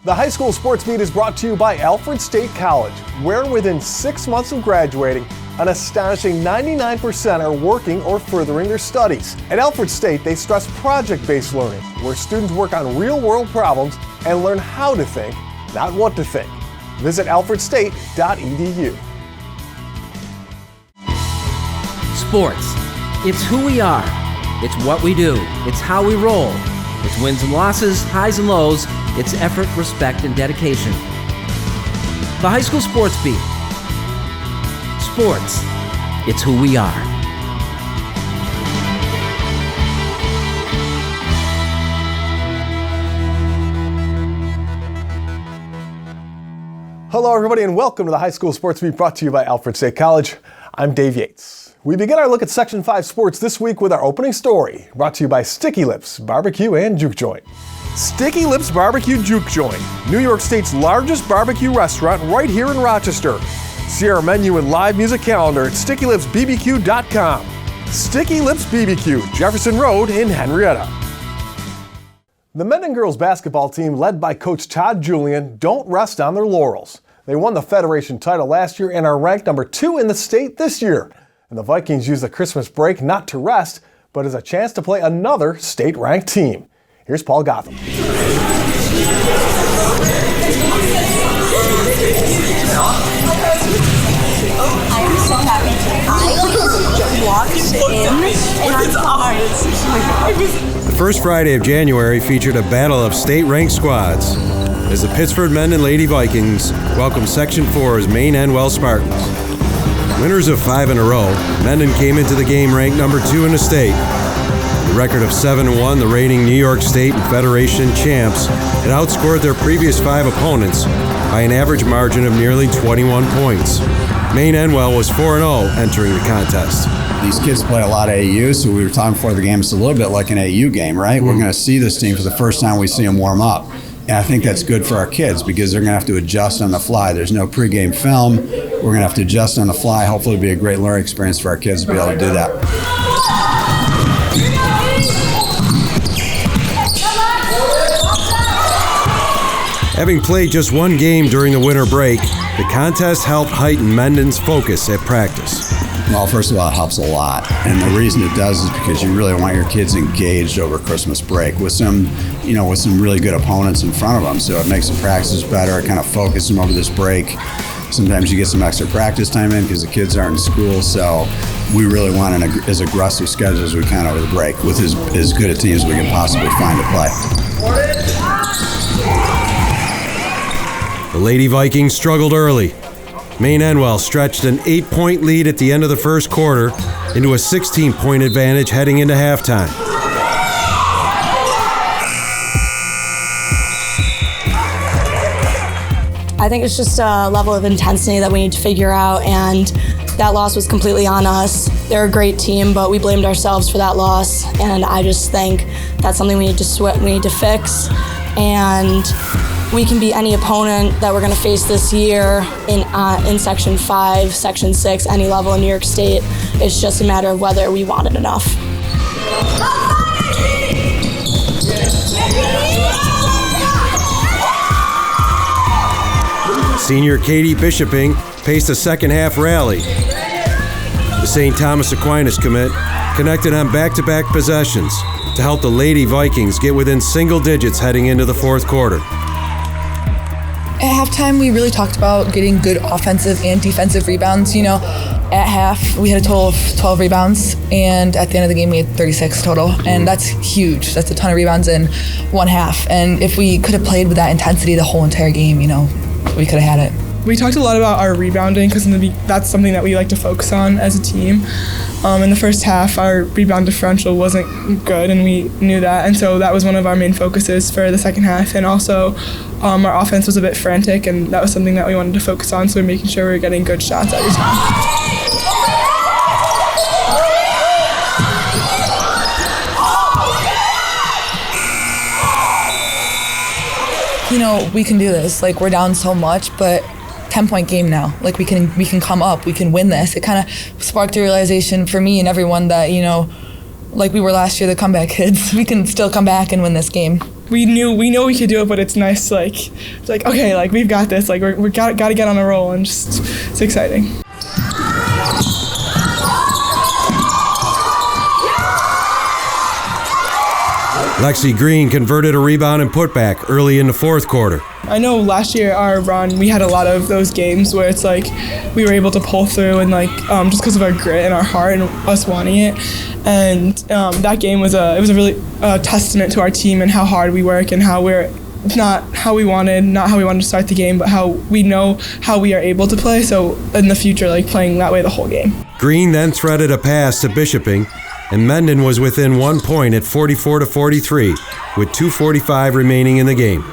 The High School Sports Beat is brought to you by Alfred State College, where within 6 months of graduating, an astonishing 99% are working or furthering their studies. At Alfred State, they stress project-based learning, where students work on real-world problems and learn how to think, not what to think. Visit alfredstate.edu. Sports. It's who we are. It's what we do. It's how we roll. It's wins and losses, highs and lows. It's effort, respect, and dedication. The High School Sports Beat. Sports. It's who we are. Hello, everybody, and welcome to the High School Sports Beat brought to you by Alfred State College. I'm Dave Yates. We begin our look at Section 5 sports this week with our opening story, brought to you by Sticky Lips Barbecue and Juke Joint. Sticky Lips Barbecue Juke Joint, New York State's largest barbecue restaurant right here in Rochester. See our menu and live music calendar at StickyLipsBBQ.com. Sticky Lips BBQ, Jefferson Road in Henrietta. The Mendon Girls basketball team, led by Coach Todd Julian, don't rest on their laurels. They won the Federation title last year and are ranked number 2 in the state this year. And the Vikings use the Christmas break not to rest, but as a chance to play another state-ranked team. Here's Paul Gotham. I am so happy. I walked in and The first Friday of January featured a battle of state-ranked squads as the Pittsford Mendon Lady Vikings welcomed Section 4's Maine Enwell Spartans. Winners of 5 in a row, Mendon came into the game ranked number 2 in the state. The record of 7-1, the reigning New York State and Federation champs had outscored their previous 5 opponents by an average margin of nearly 21 points. Maine Enwell was 4-0 entering the contest. These kids play a lot of AU, so we were talking before the game, it's a little bit like an AU game, right? We're going to see this team for the first time we see them warm up. And I think that's good for our kids because they're going to have to adjust on the fly. There's no pregame film. We're going to have to adjust on the fly. Hopefully it'll be a great learning experience for our kids to be able to do that. Having played just one game during the winter break, the contest helped heighten Mendon's focus at practice. Well, first of all, it helps a lot. And the reason it does is because you really want your kids engaged over Christmas break with some really good opponents in front of them. So it makes the practices better. It kind of focuses them over this break. Sometimes you get some extra practice time in because the kids aren't in school. So we really want as aggressive schedule as we can over the break with as good a team as we can possibly find to play. The Lady Vikings struggled early. Maine Enwell stretched an 8-point lead at the end of the first quarter into a 16-point advantage heading into halftime. I think it's just a level of intensity that we need to figure out, and that loss was completely on us. They're a great team, but we blamed ourselves for that loss, and I just think that's something we need to fix, and we can beat any opponent that we're going to face this year in Section 5, Section 6, any level in New York State. It's just a matter of whether we want it enough. Senior Katie Bishoping paced a second-half rally. The St. Thomas Aquinas commit connected on back-to-back possessions to help the Lady Vikings get within single digits heading into the fourth quarter. At halftime, we really talked about getting good offensive and defensive rebounds. At half, we had a total of 12 rebounds, and at the end of the game, we had 36 total, and that's huge. That's a ton of rebounds in one half, and if we could have played with that intensity the whole entire game, we could have had it. We talked a lot about our rebounding because that's something that we like to focus on as a team. In the first half, our rebound differential wasn't good, and we knew that, and so that was one of our main focuses for the second half. And also, our offense was a bit frantic, and that was something that we wanted to focus on, so we're making sure we're getting good shots every time. We can do this. We're down so much, but 10-point game now. We can come up. We can win this. It kind of sparked a realization for me and everyone that, like we were last year, the comeback kids, we can still come back and win this game. we know we could do it, but it's nice to like okay, like we've got this, like we got to get on a roll, and just it's exciting. Lexi Green converted a rebound and putback early in the fourth quarter. I know last year our run, we had a lot of those games where it's like we were able to pull through and like just because of our grit and our heart and us wanting it. And that game was a really testament to our team and how hard we work and how we're not how we wanted to start the game, but how we know how we are able to play. So in the future, like playing that way the whole game. Green then threaded a pass to Bishoping, and Mendon was within 1 point at 44-43, with 2:45 remaining in the game.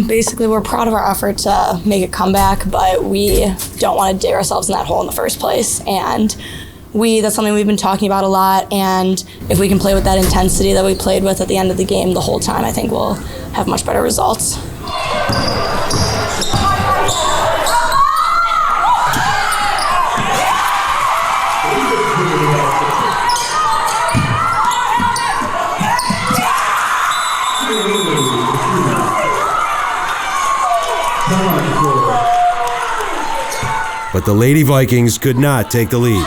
Basically, we're proud of our effort to make a comeback, but we don't want to dig ourselves in that hole in the first place. And that's something we've been talking about a lot. And if we can play with that intensity that we played with at the end of the game the whole time, I think we'll have much better results. But the Lady Vikings could not take the lead.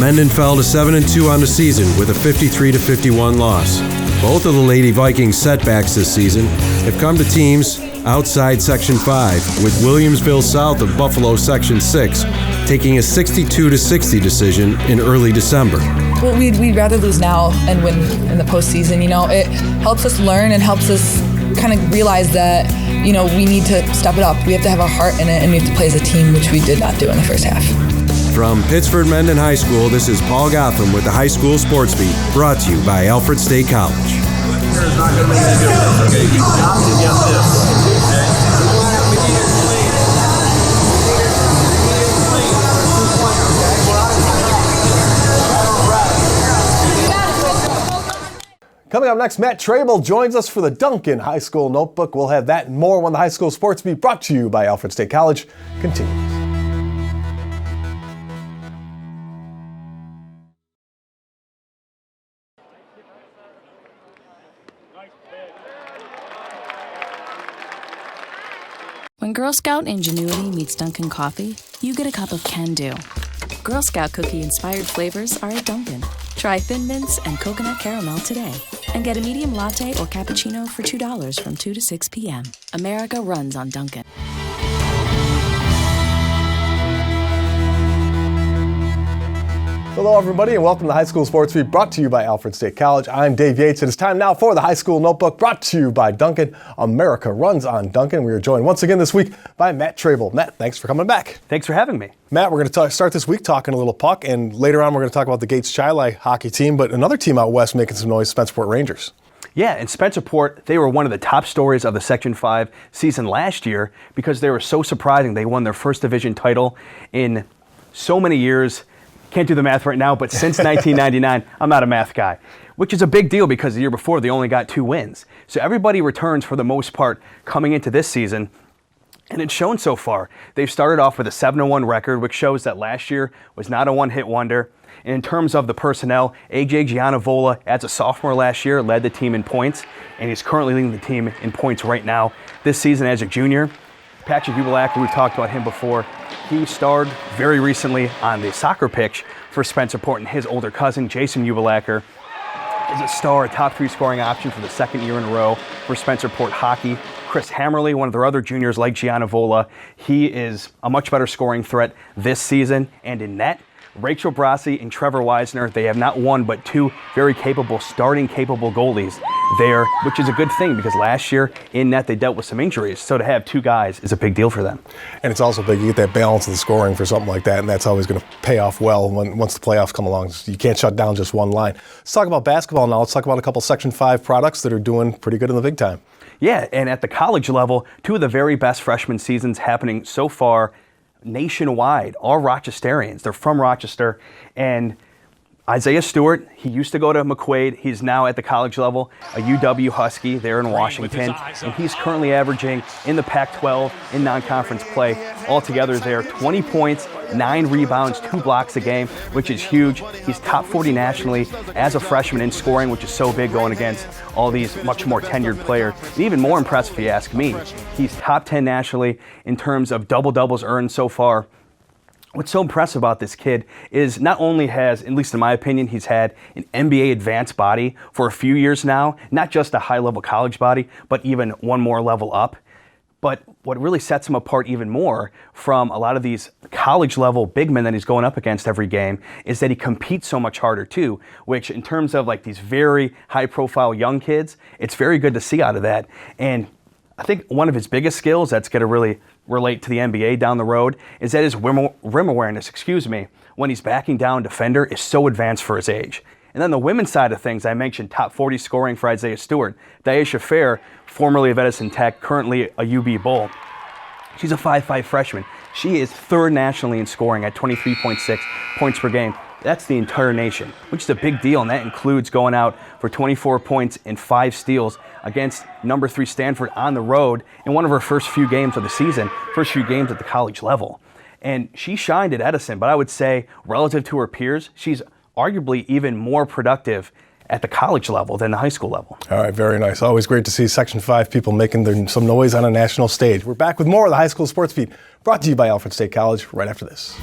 Mendon fell to 7-2 on the season with a 53-51 loss. Both of the Lady Vikings setbacks this season have come to teams outside Section 5, with Williamsville south of Buffalo Section 6 taking a 62-60 decision in early December. Well, we'd rather lose now and win in the postseason. You know, it helps us learn and helps us kind of realize that, you know, we need to step it up. We have to have our heart in it, and we have to play as a team, which we did not do in the first half. From Pittsford Mendon High School, this is Paul Gotham with the High School Sports Beat, brought to you by Alfred State College. Coming up next, Matt Trabold joins us for the Dunkin High School Notebook. We'll have that and more when the High School Sports Beat, brought to you by Alfred State College, continues. When Girl Scout ingenuity meets Dunkin' coffee, you get a cup of can-do. Girl Scout cookie-inspired flavors are at Dunkin'. Try Thin Mints and Coconut Caramel today. And get a medium latte or cappuccino for $2 from 2 to 6 p.m. America runs on Dunkin'. Hello, everybody, and welcome to the High School Sports Beat, brought to you by Alfred State College. I'm Dave Yates. It is time now for the High School Notebook, brought to you by Dunkin'. America runs on Dunkin'. We are joined once again this week by Matt Trabold. Matt, thanks for coming back. Thanks for having me. Matt, we're going to start this week talking a little puck, and later on we're going to talk about the Gates-Chili hockey team, but another team out west making some noise, Spencerport Rangers. Yeah, in Spencerport, they were one of the top stories of the Section 5 season last year because they were so surprising. They won their first division title in so many years. Can't do the math right now, but since 1999, I'm not a math guy, which is a big deal because the year before they only got 2 wins. So everybody returns for the most part coming into this season, and it's shown so far. They've started off with a 7-1 record, which shows that last year was not a one-hit wonder. And in terms of the personnel, AJ Gianavola, as a sophomore last year, led the team in points, and he's currently leading the team in points right now. This season as a junior, Patrick Ubelacker, we've talked about him before. He starred very recently on the soccer pitch for Spencerport, and his older cousin, Jason Ubelacker, is a star, top 3 scoring option for the second year in a row for Spencerport hockey. Chris Hammerly, one of their other juniors like Gianavola, he is a much better scoring threat this season. And in net, Rachel Brasi and Trevor Weisner, they have not one but 2 very capable, starting capable goalies there, which is a good thing because last year in net they dealt with some injuries. So to have 2 guys is a big deal for them. And it's also big, you get that balance of the scoring for something like that, and that's always going to pay off well once the playoffs come along. You can't shut down just one line. Let's talk about basketball now. Let's talk about a couple Section 5 products that are doing pretty good in the big time. Yeah, and at the college level, 2 of the very best freshman seasons happening so far nationwide, all Rochesterians. They're from Rochester, and Isaiah Stewart, he used to go to McQuaid. He's now at the college level, a UW Husky there in Washington, and he's currently averaging in the Pac-12 in non-conference play altogether there 20 points, 9 rebounds, 2 blocks a game, which is huge. He's top 40 nationally as a freshman in scoring, which is so big going against all these much more tenured players. And even more impressive, if you ask me, he's top 10 nationally in terms of double-doubles earned so far. What's so impressive about this kid is not only has, at least in my opinion, he's had an NBA advanced body for a few years now, not just a high-level college body, but even one more level up. But what really sets him apart even more from a lot of these college-level big men that he's going up against every game is that he competes so much harder too, which in terms of like these very high-profile young kids, it's very good to see out of that. And I think one of his biggest skills that's going to really relate to the NBA down the road is that his rim awareness, when he's backing down defender is so advanced for his age. And then the women's side of things, I mentioned top 40 scoring for Isaiah Stewart. Daisha Fair, formerly of Edison Tech, currently a UB Bull. She's a 5'5" freshman. She is third nationally in scoring at 23.6 points per game. That's the entire nation, which is a big deal, and that includes going out for 24 points and 5 steals against number 3 Stanford on the road in one of her first few games of the season, first few games at the college level. And she shined at Edison, but I would say relative to her peers, she's arguably even more productive at the college level than the high school level. All right, very nice. Always great to see Section 5 people making some noise on a national stage. We're back with more of the High School Sports Beat, brought to you by Alfred State College, right after this.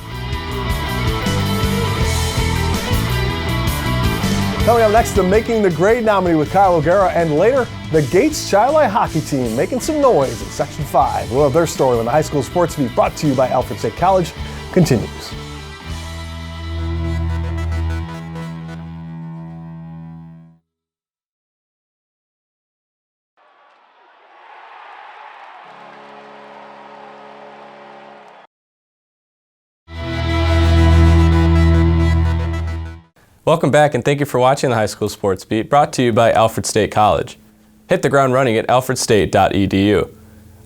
Coming up next, the Making the Grade nominee with Kyle O'Gara, and later, the Gates-Chili hockey team making some noise in Section 5. We'll have their story when the High School Sports Beat, brought to you by Alfred State College, continues. Welcome back, and thank you for watching the High School Sports Beat, brought to you by Alfred State College. Hit the ground running at alfredstate.edu.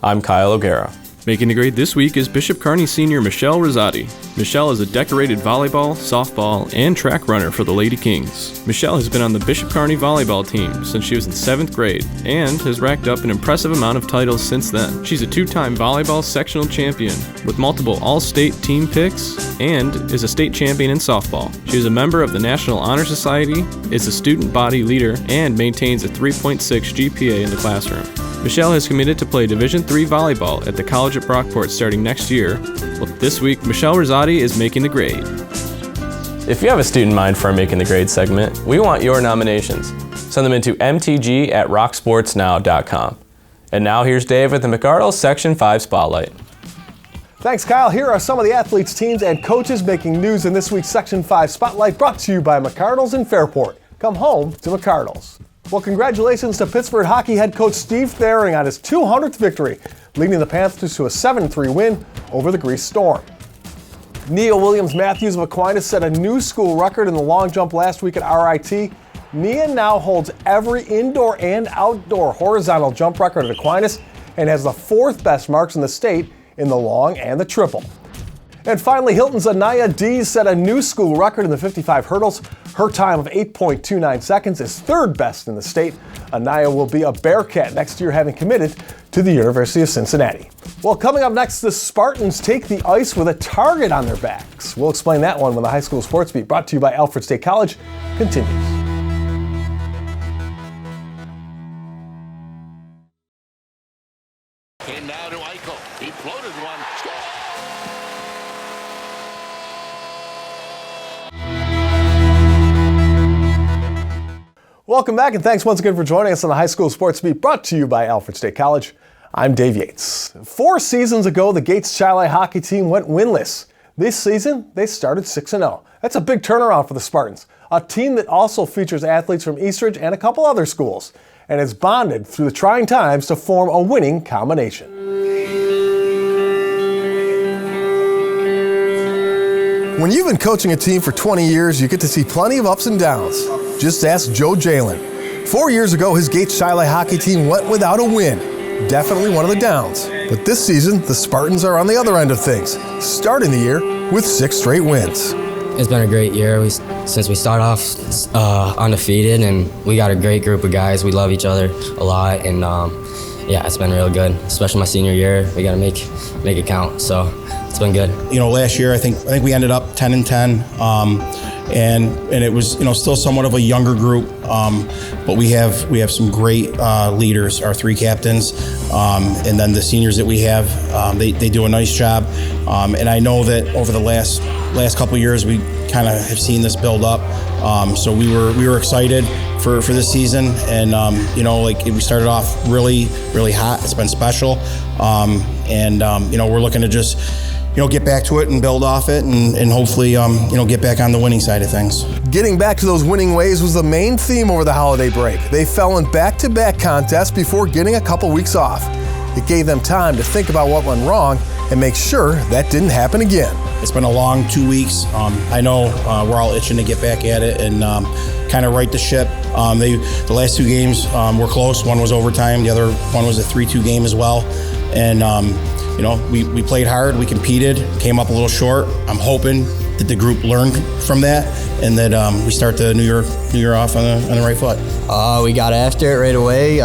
I'm Kyle O'Gara. Making the grade this week is Bishop Kearney senior Michelle Rosati. Michelle is a decorated volleyball, softball, and track runner for the Lady Kings. Michelle has been on the Bishop Kearney volleyball team since she was in 7th grade and has racked up an impressive amount of titles since then. She's a 2-time volleyball sectional champion with multiple all-state team picks and is a state champion in softball. She is a member of the National Honor Society, is a student body leader, and maintains a 3.6 GPA in the classroom. Michelle has committed to play Division III volleyball at the College at Brockport starting next year. Well, this week, Michelle Rosati is making the grade. If you have a student in mind for our Making the Grade segment, we want your nominations. Send them into mtg@rocksportsnow.com. And now here's Dave with the McArdle Section 5 Spotlight. Thanks, Kyle. Here are some of the athletes, teams, and coaches making news in this week's Section 5 Spotlight, brought to you by McArdle's in Fairport. Come home to McArdle's. Well, congratulations to Pittsford hockey head coach Steve Thering on his 200th victory, leading the Panthers to a 7-3 win over the Grease Storm. Nia Williams-Matthews of Aquinas set a new school record in the long jump last week at RIT. Nia now holds every indoor and outdoor horizontal jump record at Aquinas and has the 4th best marks in the state in the long and the triple. And finally, Hilton's Anaya Dees set a new school record in the 55 hurdles. Her time of 8.29 seconds is 3rd best in the state. Anaya will be a Bearcat next year, having committed to the University of Cincinnati. Well, coming up next, the Spartans take the ice with a target on their backs. We'll explain that one when the High School Sports Beat, brought to you by Alfred State College, continues. And now to Eichel. He floated one. Welcome back, and thanks once again for joining us on the High School Sports Beat, brought to you by Alfred State College. I'm Dave Yates. 4 seasons ago, the Gates-Chili hockey team went winless. This season, they started 6-0. That's a big turnaround for the Spartans, a team that also features athletes from Eastridge and a couple other schools, and has bonded through the trying times to form a winning combination. When you've been coaching a team for 20 years, you get to see plenty of ups and downs. Just ask Joe Jalen. 4 years ago, his Gates-Chili hockey team went without a win. Definitely one of the downs. But this season, the Spartans are on the other end of things, starting the year with 6 straight wins. It's been a great year since we started off undefeated, and we got a great group of guys. We love each other a lot, and yeah, it's been real good. Especially my senior year, we got to make it count. So it's been good. You know, last year I think we ended up 10-10, and it was still somewhat of a younger group, but we have some great leaders. Our 3 captains, and then the seniors that we have, they do a nice job, and I know that over the last couple of years we kind of have seen this build up. So we were excited for this season, and we started off really hot. It's been special, and we're looking to just get back to it and build off it, and hopefully get back on the winning side of things. Getting back to those winning ways was the main theme over the holiday break. They fell in back-to-back contests before getting a couple weeks off. It gave them time to think about what went wrong and make sure that didn't happen again. It's been a long 2 weeks. I know we're all itching to get back at it and kind of right the ship. The last 2 games were close. One was overtime. The other one was a 3-2 game as well. And we played hard. We competed. Came up a little short. I'm hoping that the group learned from that and that we start the new year off on the right foot. We got after it right away.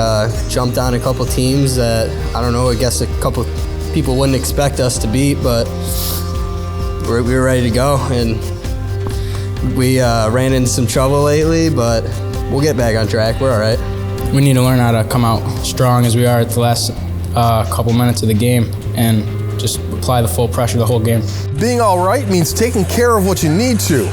Jumped on a couple teams that I guess a couple people wouldn't expect us to beat, but we were ready to go, and we ran into some trouble lately, but we'll get back on track. We're all right. We need to learn how to come out strong as we are at the last couple minutes of the game and just apply the full pressure the whole game. Being all right means taking care of what you need to,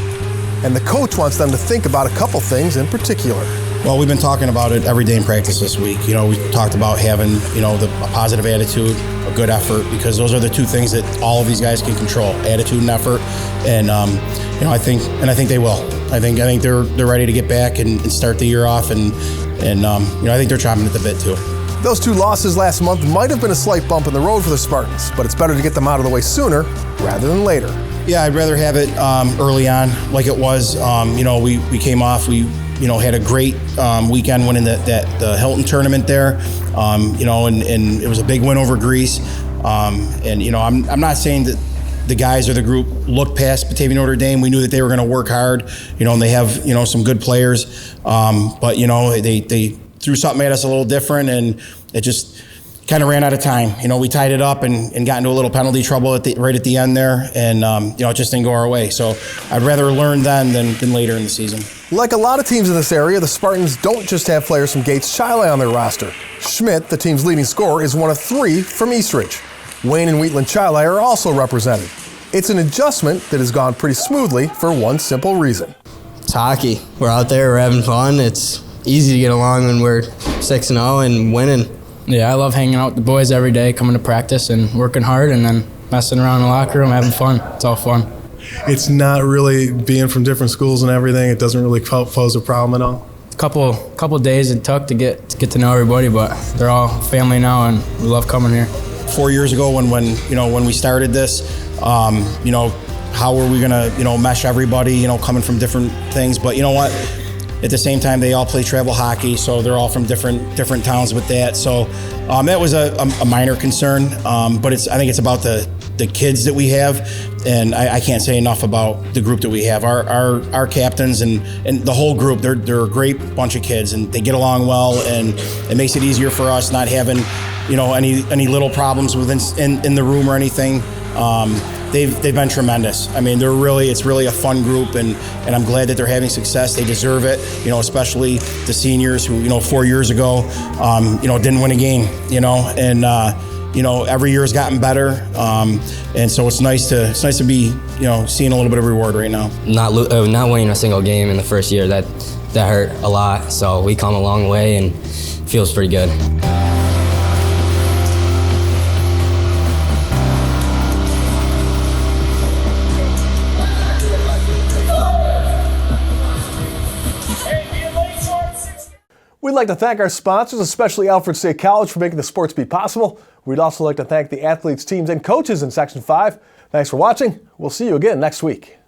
and the coach wants them to think about a couple things in particular. Well, we've been talking about it every day in practice this week. We talked about having, a positive attitude, a good effort, because those are the 2 things that all of these guys can control: attitude and effort. And I think they will. I think they're ready to get back and start the year off, and I think they're chomping at the bit too. Those 2 losses last month might have been a slight bump in the road for the Spartans, but it's better to get them out of the way sooner rather than later. Yeah, I'd rather have it early on, like it was. We came off. We had a great weekend winning the Hilton tournament there. And it was a big win over Greece. I'm not saying that the guys or the group looked past Batavia Notre Dame. We knew that they were going to work hard. And they have some good players. But they threw something at us a little different, and it just kind of ran out of time. We tied it up and got into a little penalty trouble right at the end there, and it just didn't go our way. So I'd rather learn then than later in the season. Like a lot of teams in this area, the Spartans don't just have players from Gates-Chili on their roster. Schmidt, the team's leading scorer, is one of 3 from Eastridge. Wayne and Wheatland-Chili are also represented. It's an adjustment that has gone pretty smoothly for one simple reason. It's hockey. We're out there, we're having fun. It's easy to get along when we're 6-0 and winning. Yeah, I love hanging out with the boys every day, coming to practice and working hard, and then messing around in the locker room, having fun. It's all fun. It's not really being from different schools and everything. It doesn't really pose a problem at all. Couple days it took to get to know everybody, but they're all family now, and we love coming here. 4 years ago, when we started this, how were we gonna mesh everybody? Coming from different things, but you know what? At the same time, they all play travel hockey, so they're all from different towns with that. So that was a minor concern, but I think it's about the kids that we have, and I can't say enough about the group that we have. Our captains and the whole group, they're a great bunch of kids, and they get along well, and it makes it easier for us not having any little problems in the room or anything. They've been tremendous. I mean, it's really a fun group, and I'm glad that they're having success. They deserve it, especially the seniors who, 4 years ago, didn't win a game, and every year has gotten better, and so it's nice to be, seeing a little bit of reward right now. Not winning a single game in the first year, that hurt a lot. So we come a long way, and it feels pretty good. We'd like to thank our sponsors, especially Alfred State College, for making the Sports Beat possible. We'd also like to thank the athletes, teams, and coaches in Section 5. Thanks for watching. We'll see you again next week.